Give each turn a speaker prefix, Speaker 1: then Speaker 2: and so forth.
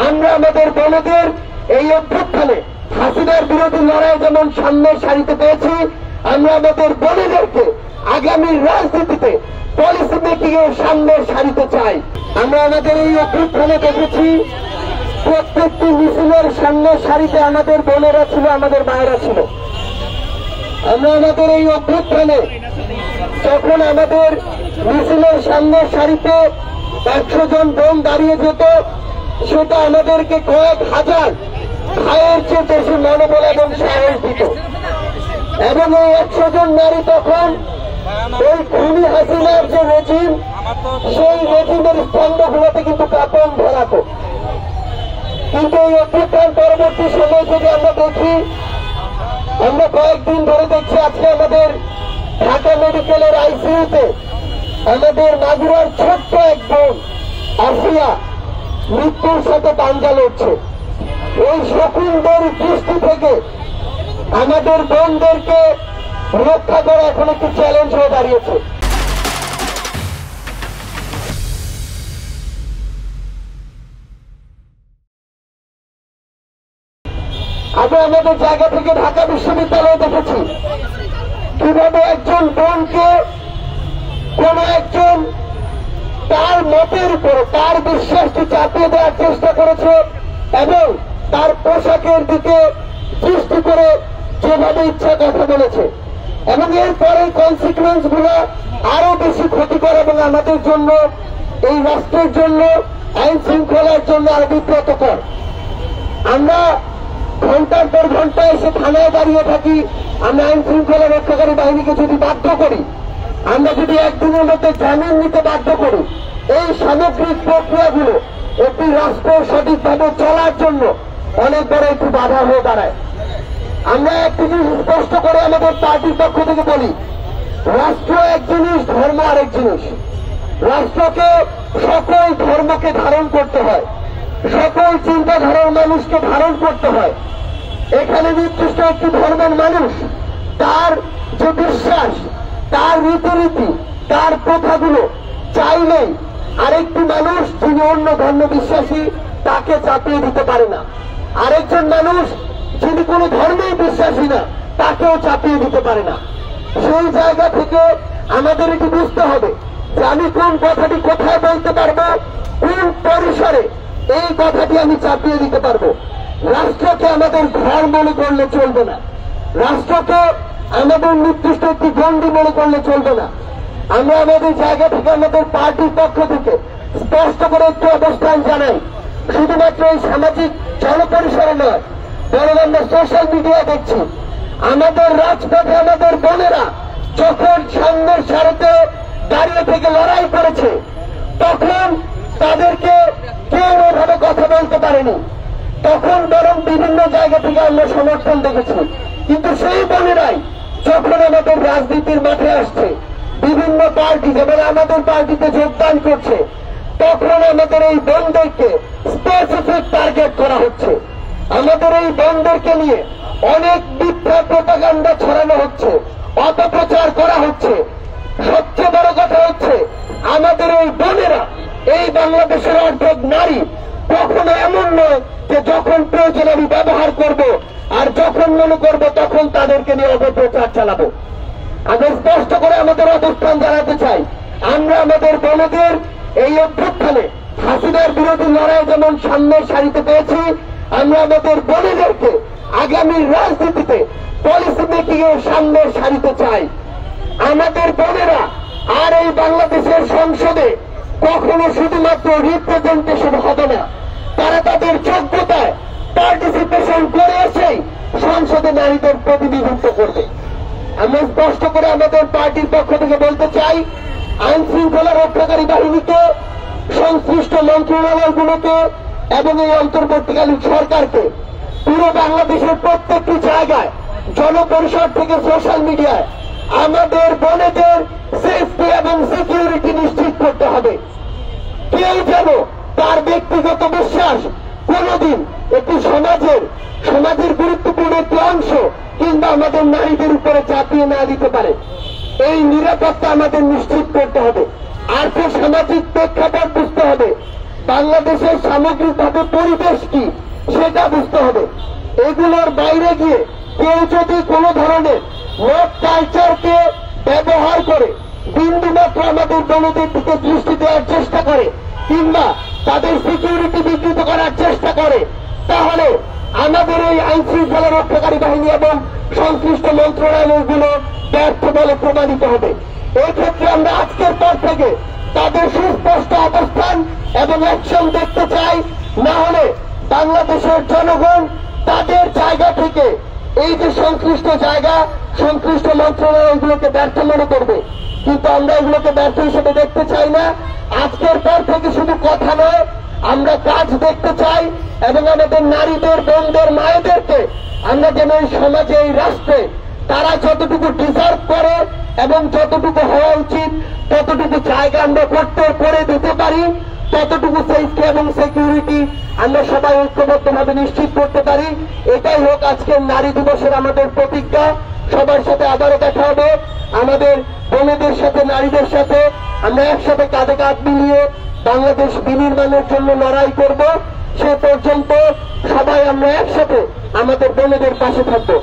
Speaker 1: আমরা আমাদের বোনদের এই অভ্যুত্থানে হাসিনার বিরোধী লড়াই যেমন সামনের সারিতে পেয়েছি, আমরা আমাদের বোনদেরকে আগামীর রাজনীতিতে পলিসি মেকিং এর সামনের সারিতে চাই। আমরা আমাদের এই অভ্যুত্থানে দেখেছি প্রত্যেকটি মিছিলের সামনের সারিতে আমাদের বোনেরা ছিল, আমাদের মায়েরা ছিল। আমরা আমাদের এই অভ্যুত্থানে যখন আমাদের মিছিলের সামনের সারিতে 100 জন বোন দাঁড়িয়ে যেত, সেটা আমাদেরকে কয়েক হাজার ভাইয়ের চেয়ে বেশি মনোবল এবং সাহস দিত। এবং এই 100 জন নারী তখন ওই খুনি হাসিনার যে রেজিম, সেই রেজিমের স্তম্ভগুলোতে কিন্তু কাঁপন ধরাত। কিন্তু এই অভ্যুত্থান পরবর্তী সময় যদি আমরা দেখি, আমরা কয়েকদিন ধরে দেখছি আজকে আমাদের ঢাকা মেডিকেলের আইসিইউতে আমাদের মাগুরার ছোট্ট এক বোন আসিয়া মৃত্যুর সাথে পাঞ্জা লড়ছে। এই শকুনদের দৃষ্টি থেকে আমাদের বোনদেরকে রক্ষা করা এখন একটি চ্যালেঞ্জ হয়ে দাঁড়িয়েছে। আমরা আমাদের জায়গা থেকে ঢাকা বিশ্ববিদ্যালয়ে দেখেছি কিভাবে একজন বোনকে কোন একজন তার মতের উপর তার বিশ্বাসকে চাপিয়ে দেওয়ার চেষ্টা করেছে এবং তার পোশাকের দিকে দৃষ্টি করে যেভাবে ইচ্ছা কথা বলেছে, এবং এরপরে কনসিকুয়েন্স গুলো আরো বেশি ক্ষতিকর এবং আমাদের জন্য, এই রাষ্ট্রের জন্য, আইন শৃঙ্খলার জন্য আরো বিব্রতকর। আমরা ঘন্টার পর ঘন্টা এসে থানায় দাঁড়িয়ে থাকি, আমরা আইন শৃঙ্খলা রক্ষাকারী বাহিনীকে যদি বাধ্য করি, আমরা যদি একদিনের মধ্যে জামিন নিতে বাধ্য করি, এই সামগ্রিক প্রক্রিয়াগুলো একটি রাষ্ট্র সঠিকভাবে চলার জন্য অনেক বড় একটি বাধা হয়ে দাঁড়ায়। আমরা একটি জিনিস স্পষ্ট করে আমাদের পার্টির পক্ষ থেকে বলি, রাষ্ট্র এক জিনিস, ধর্ম আরেক জিনিস। রাষ্ট্রকে সকল ধর্মকে ধারণ করতে হয়, সকল চিন্তাধারার মানুষকে ধারণ করতে হয়। এখানে নির্দিষ্ট একটি ধর্মের মানুষ তার যে বিশ্বাস, তার রীতিনীতি, তার প্রথাগুলো চাইলেই আরেকটি মানুষ যিনি অন্য ধর্ম বিশ্বাসী তাকে চাপিয়ে দিতে পারে না। আরেকজন মানুষ যিনি কোন ধর্মেই বিশ্বাসী না তাকেও চাপিয়ে দিতে পারে না। সেই জায়গা থেকে আমাদের এটি বুঝতে হবে যে আমি কোন কথাটি কোথায় বলতে পারবো, কোন পরিসরে এই কথাটি আমি চাপিয়ে দিতে পারবো। রাষ্ট্রকে আমাদের ঘর মনে করলে চলবে না, রাষ্ট্রকে আমাদের নির্দিষ্ট একটি গণ্ডি মনে করলে চলবে না। আমরা আমাদের জায়গা থেকে আমাদের পার্টির পক্ষ থেকে স্পষ্ট করে একটি অবস্থান জানাই, শুধুমাত্র এই সামাজিক জনপরিসরে নয়, বরং আমরা সোশ্যাল মিডিয়া দেখছি আমাদের রাজপথে আমাদের বোনেরা যখন সামনের সারিতে দাঁড়িয়ে থেকে লড়াই করেছে, তখন তাদেরকে কেউ ওভাবে কথা বলতে পারেনি, তখন বরং বিভিন্ন জায়গা থেকে আমরা সমর্থন দেখেছি। কিন্তু সেই বোনেরাই যখন আমাদের রাজনীতির মাঠে আসছে, বিভিন্ন পার্টি যেমন আমাদের পার্টিতে যোগদান করছে, তখন আমাদের এই বোনদেরকে স্পেসিফিক টার্গেট করা হচ্ছে। আমাদের এই বোনদেরকে নিয়ে অনেক মিথ্যা প্রপাগান্ডা ছড়ানো হচ্ছে, অপপ্রচার করা হচ্ছে। সবচেয়ে বড় কথা হচ্ছে আমাদের এই বোনেরা, এই বাংলাদেশের অর্ধেক নারী, কখনো এমন নয় যে যখন প্রয়োজন আমি ব্যবহার করব আর যখন মনে করব তখন তাদেরকে নিয়ে অপপ্রচার চালাবো। আমরা স্পষ্ট করে আমাদের অবস্থান জানাতে চাই, আমরা আমাদের বোনদের এই অভ্যুত্থানে হাসিনার বিরোধী লড়াই যেমন সামনের সারিতে পেয়েছি, আমরা আমাদের বোনদেরকে আগামীর রাজনীতিতে পলিসি মেকিং এর সামনের সারিতে চাই। আমাদের বোনেরা আর এই বাংলাদেশের সংসদে কখনো শুধুমাত্র রিপ্রেজেন্টেশন হবে না, তারা তাদের যোগ্যতায় পার্টিসিপেশন করে এসেই সংসদে নারীদের প্রতিনিধিত্ব করবে। আমরা স্পষ্ট করে আমাদের পার্টির পক্ষ থেকে বলতে চাই, আইন শৃঙ্খলা রক্ষাকারী বাহিনীকে, সংশ্লিষ্ট মন্ত্রণালয়গুলোকে এবং এই অন্তর্বর্তীকালীন সরকারকে পুরো বাংলাদেশের প্রত্যেকটি জায়গায়, জনপরিষদ থেকে সোশ্যাল মিডিয়ায় আমাদের বোনেদের সেফটি এবং সিকিউরিটি নিশ্চিত করতে হবে। কেউ যেন তার ব্যক্তিগত বিশ্বাস কোনদিন একটি সমাজের গুরুত্বপূর্ণ একটি অংশ কিংবা আমাদের নারীদের উপরে চাপিয়ে না দিতে পারে, এই নিরাপত্তা আমাদের নিশ্চিত করতে হবে। আর্থ সামাজিক প্রেক্ষাপট বুঝতে হবে। বাংলাদেশের সামগ্রিকভাবে পরিবেশ কি সেটা বুঝতে হবে। এগুলোর বাইরে গিয়ে কেউ যদি কোনো ধরনের মদ কালচারকে ব্যবহার করে বিন্দুমাত্র আমাদের বোনদের দিকে দৃষ্টি দেওয়ার চেষ্টা করে কিংবা তাদের সিকিউরিটি বিঘ্নিত করার চেষ্টা করে, তাহলে আমাদের এই আইন শৃঙ্খলা রক্ষাকারী বাহিনী এবং সংশ্লিষ্ট মন্ত্রণালয়গুলো ব্যর্থ বলে প্রমাণিত হবে। এই ক্ষেত্রে আমরা আজকের পর থেকে তাদের সুস্পষ্ট অবস্থান এবং অ্যাকশন দেখতে চাই। না হলে বাংলাদেশের জনগণ তাদের জায়গা থেকে এই যে সংশ্লিষ্ট জায়গা সংশ্লিষ্ট মন্ত্রণালয়গুলোকে ব্যর্থ মনে করবে, কিন্তু আমরা এগুলোকে ব্যর্থ হিসেবে দেখতে চাই না। আজকের পর থেকে শুধু কথা নয়, আমরা কাজ দেখতে চাই এবং আমাদের নারীদের, বোনদের, মায়েদেরকে আমরা যেন এই সমাজে, এই রাষ্ট্রে তারা যতটুকু ডিজার্ভ করে এবং যতটুকু হওয়া উচিত ততটুকু জায়গা আমরা করে দিতে পারি, ততটুকু সেফটি এবং সিকিউরিটি আমরা সবাই ঐক্যবদ্ধভাবে নিশ্চিত করতে পারি। এটাই হোক আজকের নারী দিবসের আমাদের প্রতিজ্ঞা। সবার সাথে আবারও দেখা হবে, আমাদের বোনেদের সাথে, নারীদের সাথে আমরা একসাথে কাঁধে কাঁধ মিলিয়ে বাংলাদেশ বিনির্মাণের জন্য লড়াই করব। সে পর্যন্ত সবাই আমরা একসাথে আমাদের বোনেদের পাশে থাকবো।